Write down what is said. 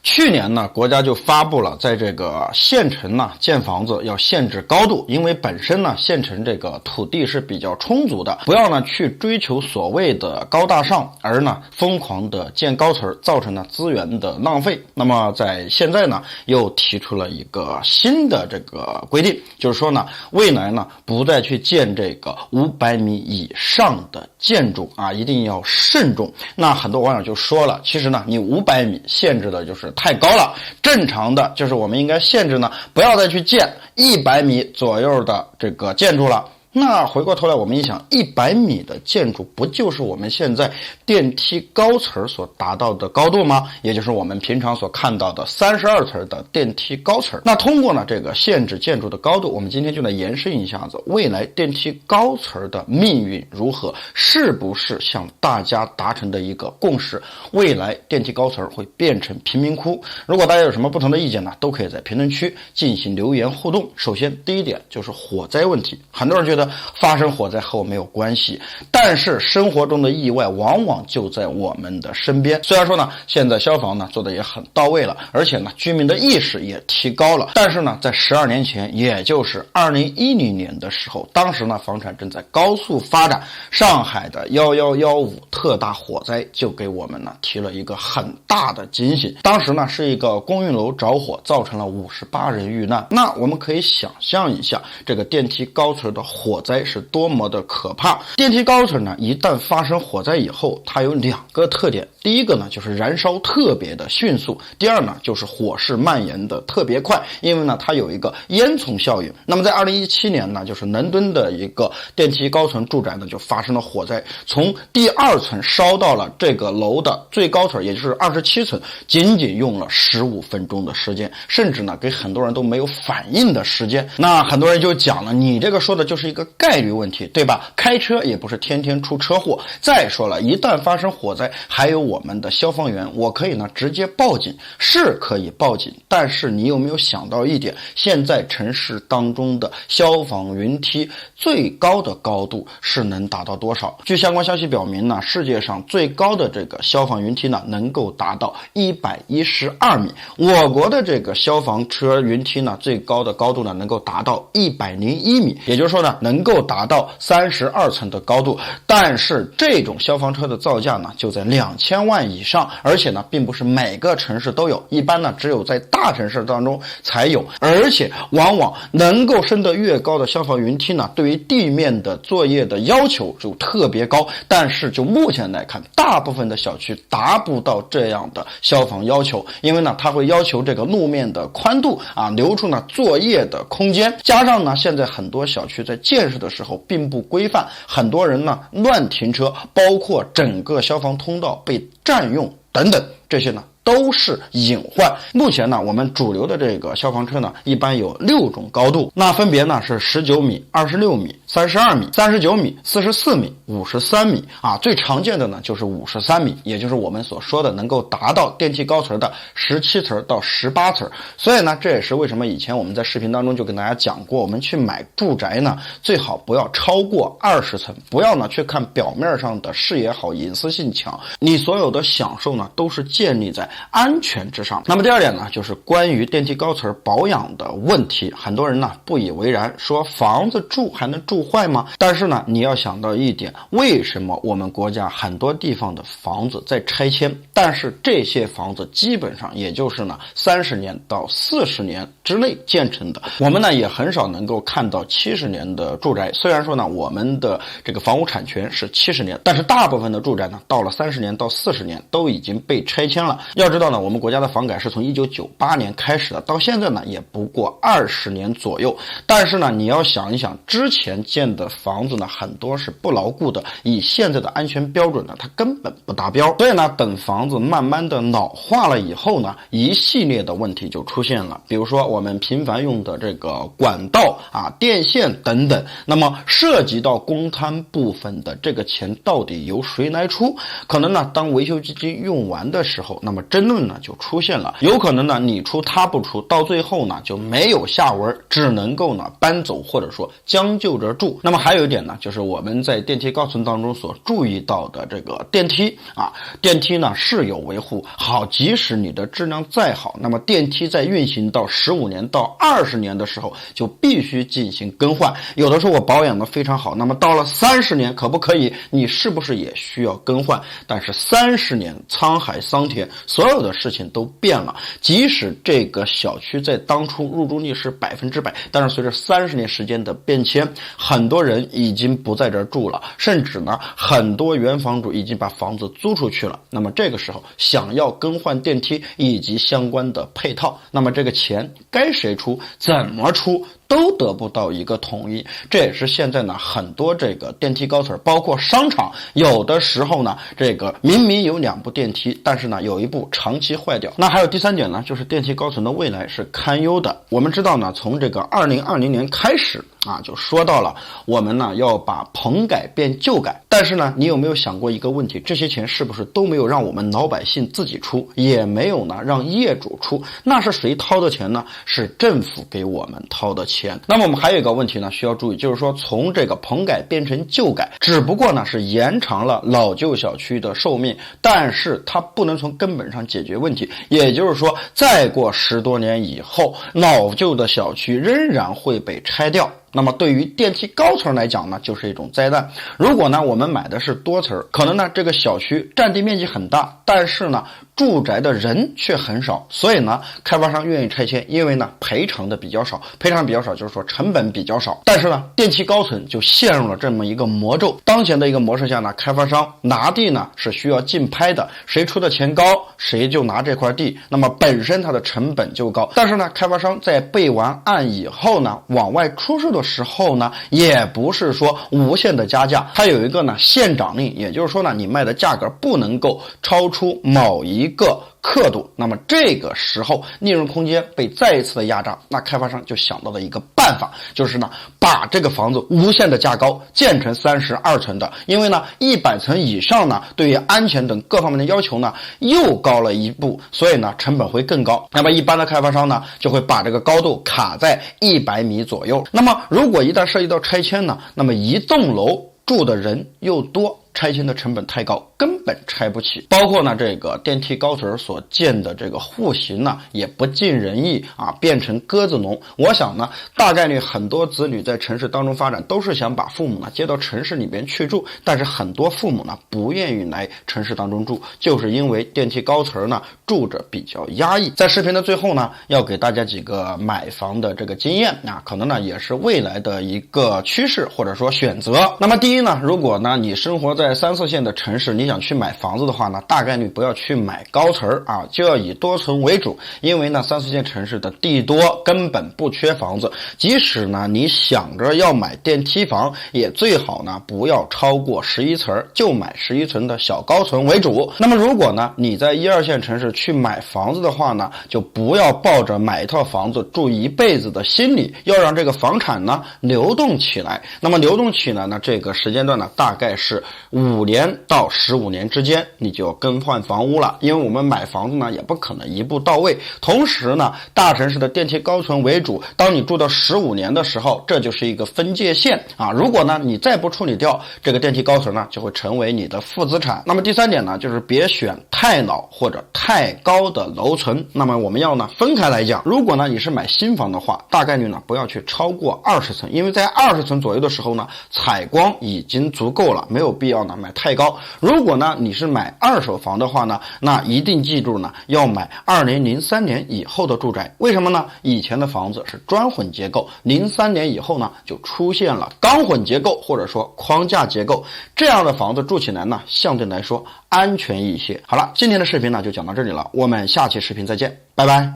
去年呢，国家就发布了，在这个县城呢建房子要限制高度，因为本身呢县城这个土地是比较充足的，不要呢去追求所谓的高大上，而呢疯狂的建高层，造成了资源的浪费。那么在现在呢，又提出了一个新的这个规定，就是说呢，未来呢不再去建这个500米以上的建筑啊，一定要慎重。那很多网友就说了，其实呢，你500米限制的就是太高了，正常的就是我们应该限制呢，不要再去建100米左右的这个建筑了。那回过头来我们一想，100米的建筑不就是我们现在电梯高层所达到的高度吗？也就是我们平常所看到的32层的电梯高层。那通过呢这个限制建筑的高度，我们今天就来延伸一下子，未来电梯高层的命运如何？是不是像大家达成的一个共识，未来电梯高层会变成贫民窟？如果大家有什么不同的意见呢，都可以在评论区进行留言互动。首先第一点就是火灾问题，很多人觉得发生火灾和我没有关系，但是生活中的意外往往就在我们的身边。虽然说呢，现在消防呢做的也很到位了，而且呢居民的意识也提高了，但是呢，在12年前，也就是2010年的时候，当时呢房产正在高速发展，上海的1115特大火灾就给我们呢提了一个很大的警醒。当时呢是一个公寓楼着火，造成了58人遇难。那我们可以想象一下，这个电梯高层的火灾是多么的可怕。电梯高层呢，一旦发生火灾以后，它有2个特点。第一个呢，就是燃烧特别的迅速；第二呢，就是火势蔓延的特别快，因为呢，它有一个烟囱效应。那么在2017年呢，就是伦敦的一个电梯高层住宅呢，就发生了火灾，从第2层烧到了这个楼的最高层，也就是27层，仅仅用了15分钟的时间，甚至呢，给很多人都没有反应的时间。那很多人就讲了，你这个说的就是一个概率问题，对吧？开车也不是天天出车祸。再说了，一旦发生火灾，还有我们的消防员，我可以呢直接报警，是可以报警，但是你有没有想到一点，现在城市当中的消防云梯最高的高度是能达到多少？据相关消息表明呢，世界上最高的这个消防云梯呢能够达到112米，我国的这个消防车云梯呢最高的高度呢能够达到101米，也就是说呢能够达到32层的高度。但是这种消防车的造价呢就在2000万以上，而且呢并不是每个城市都有，一般呢只有在大城市当中才有，而且往往能够升得越高的消防云梯呢，对于地面的作业的要求就特别高，但是就目前来看，大部分的小区达不到这样的消防要求，因为呢它会要求这个路面的宽度啊，留出呢作业的空间，加上呢现在很多小区在建设的时候并不规范，很多人呢乱停车，包括整个消防通道被占用等等，这些呢都是隐患。目前呢，我们主流的这个消防车呢，一般有6种高度，那分别呢是19米、26米、32米、39米、44米、53米啊。最常见的呢就是53米，也就是我们所说的能够达到电梯高层的17层到18层。所以呢，这也是为什么以前我们在视频当中就跟大家讲过，我们去买住宅呢，最好不要超过20层，不要呢去看表面上的视野好、隐私性强，你所有的享受呢都是建立在安全之上。那么第2点呢，就是关于电梯高层保养的问题。很多人呢不以为然，说房子住还能住坏吗？但是呢，你要想到一点，为什么我们国家很多地方的房子在拆迁，但是这些房子基本上也就是呢30年到40年之内建成的。我们呢也很少能够看到70年的住宅，虽然说呢我们的这个房屋产权是70年，但是大部分的住宅呢到了30年到40年都已经被拆迁了。要知道呢，我们国家的房改是从1998年开始的，到现在呢也不过20年左右。但是呢，你要想一想，之前建的房子呢，很多是不牢固的，以现在的安全标准呢，它根本不达标。所以呢，等房子慢慢的老化了以后呢，一系列的问题就出现了。比如说我们频繁用的这个管道啊、电线等等，那么涉及到公摊部分的这个钱到底由谁来出？可能呢，当维修基金用完的时候，那么争论呢就出现了，有可能呢你出他不出，到最后呢就没有下文，只能够呢搬走或者说将就着住。那么还有一点呢，就是我们在电梯高层当中所注意到的这个电梯电梯呢是有维护好，即使你的质量再好，那么电梯在运行到15年到20年的时候就必须进行更换。有的时候我保养的非常好，那么到了30年可不可以？你是不是也需要更换？但是30年沧海桑田，所有的事情都变了。即使这个小区在当初入住率是100%，但是随着30年时间的变迁，很多人已经不在这儿住了，甚至呢很多原房主已经把房子租出去了。那么这个时候想要更换电梯以及相关的配套，那么这个钱该谁出，怎么出都得不到一个统一。这也是现在呢很多这个电梯高层，包括商场，有的时候呢这个明明有2部电梯，但是呢有一部长期坏掉。那还有第3点呢，就是电梯高层的未来是堪忧的。我们知道呢，从这个2020年开始就说到了我们呢要把棚改变旧改，但是呢你有没有想过一个问题，这些钱是不是都没有让我们老百姓自己出，也没有呢让业主出，那是谁掏的钱呢？是政府给我们掏的钱。那么我们还有一个问题呢需要注意，就是说从这个棚改变成旧改，只不过呢是延长了老旧小区的寿命，但是它不能从根本上解决问题。也就是说再过10多年以后，老旧的小区仍然会被拆掉。那么对于电梯高层来讲呢，就是一种灾难。如果呢我们买的是多层，可能呢这个小区占地面积很大，但是呢住宅的人却很少，所以呢开发商愿意拆迁，因为呢赔偿的比较少，就是说成本比较少。但是呢电梯高层就陷入了这么一个魔咒。当前的一个模式下呢，开发商拿地呢是需要竞拍的，谁出的钱高谁就拿这块地，那么本身它的成本就高。但是呢开发商在备完案以后呢，往外出售的时候呢，也不是说无限的加价，它有一个呢限涨令，也就是说呢你卖的价格不能够超出某一个刻度。那么这个时候利润空间被再一次的压榨，那开发商就想到了一个办法，就是呢把这个房子无限的加高，建成32层的。因为呢100层以上呢对于安全等各方面的要求呢又高了一步，所以呢成本会更高。那么一般的开发商呢就会把这个高度卡在100米左右。那么如果一旦涉及到拆迁呢，那么一栋楼住的人又多，拆迁的成本太高，根本拆不起。包括呢这个电梯高层所建的这个户型呢也不尽人意变成鸽子笼。我想呢大概率很多子女在城市当中发展都是想把父母呢接到城市里边去住，但是很多父母呢不愿意来城市当中住，就是因为电梯高层呢住着比较压抑。在视频的最后呢，要给大家几个买房的这个经验可能呢也是未来的一个趋势或者说选择。那么第一呢，如果呢你生活在3、4线的城市，你想去买房子的话呢，大概率不要去买高层就要以多层为主。因为呢3、4线城市的地多，根本不缺房子。即使呢你想着要买电梯房，也最好呢不要超过11层，就买11层的小高层为主。那么如果呢你在1、2线城市去买房子的话呢，就不要抱着买一套房子住一辈子的心理，要让这个房产呢流动起来。那么流动起来呢，这个时间段呢大概是5年到15年之间，你就要更换房屋了。因为我们买房子呢也不可能一步到位。同时呢大城市的电梯高层为主，当你住到15年的时候，这就是一个分界线如果呢你再不处理掉，这个电梯高层呢就会成为你的负资产。那么第3点呢，就是别选太老或者太高的楼层。那么我们要呢分开来讲，如果呢你是买新房的话，大概率呢不要去超过20层，因为在20层左右的时候呢采光已经足够了，没有必要呢买太高。如果呢你是买二手房的话呢，那一定记住呢要买2003年以后的住宅。为什么呢？以前的房子是砖混结构，03年以后呢就出现了钢混结构或者说框架结构，这样的房子住起来呢相对来说安全一些。好了，今天的视频呢就讲到这里了，我们下期视频再见，拜拜。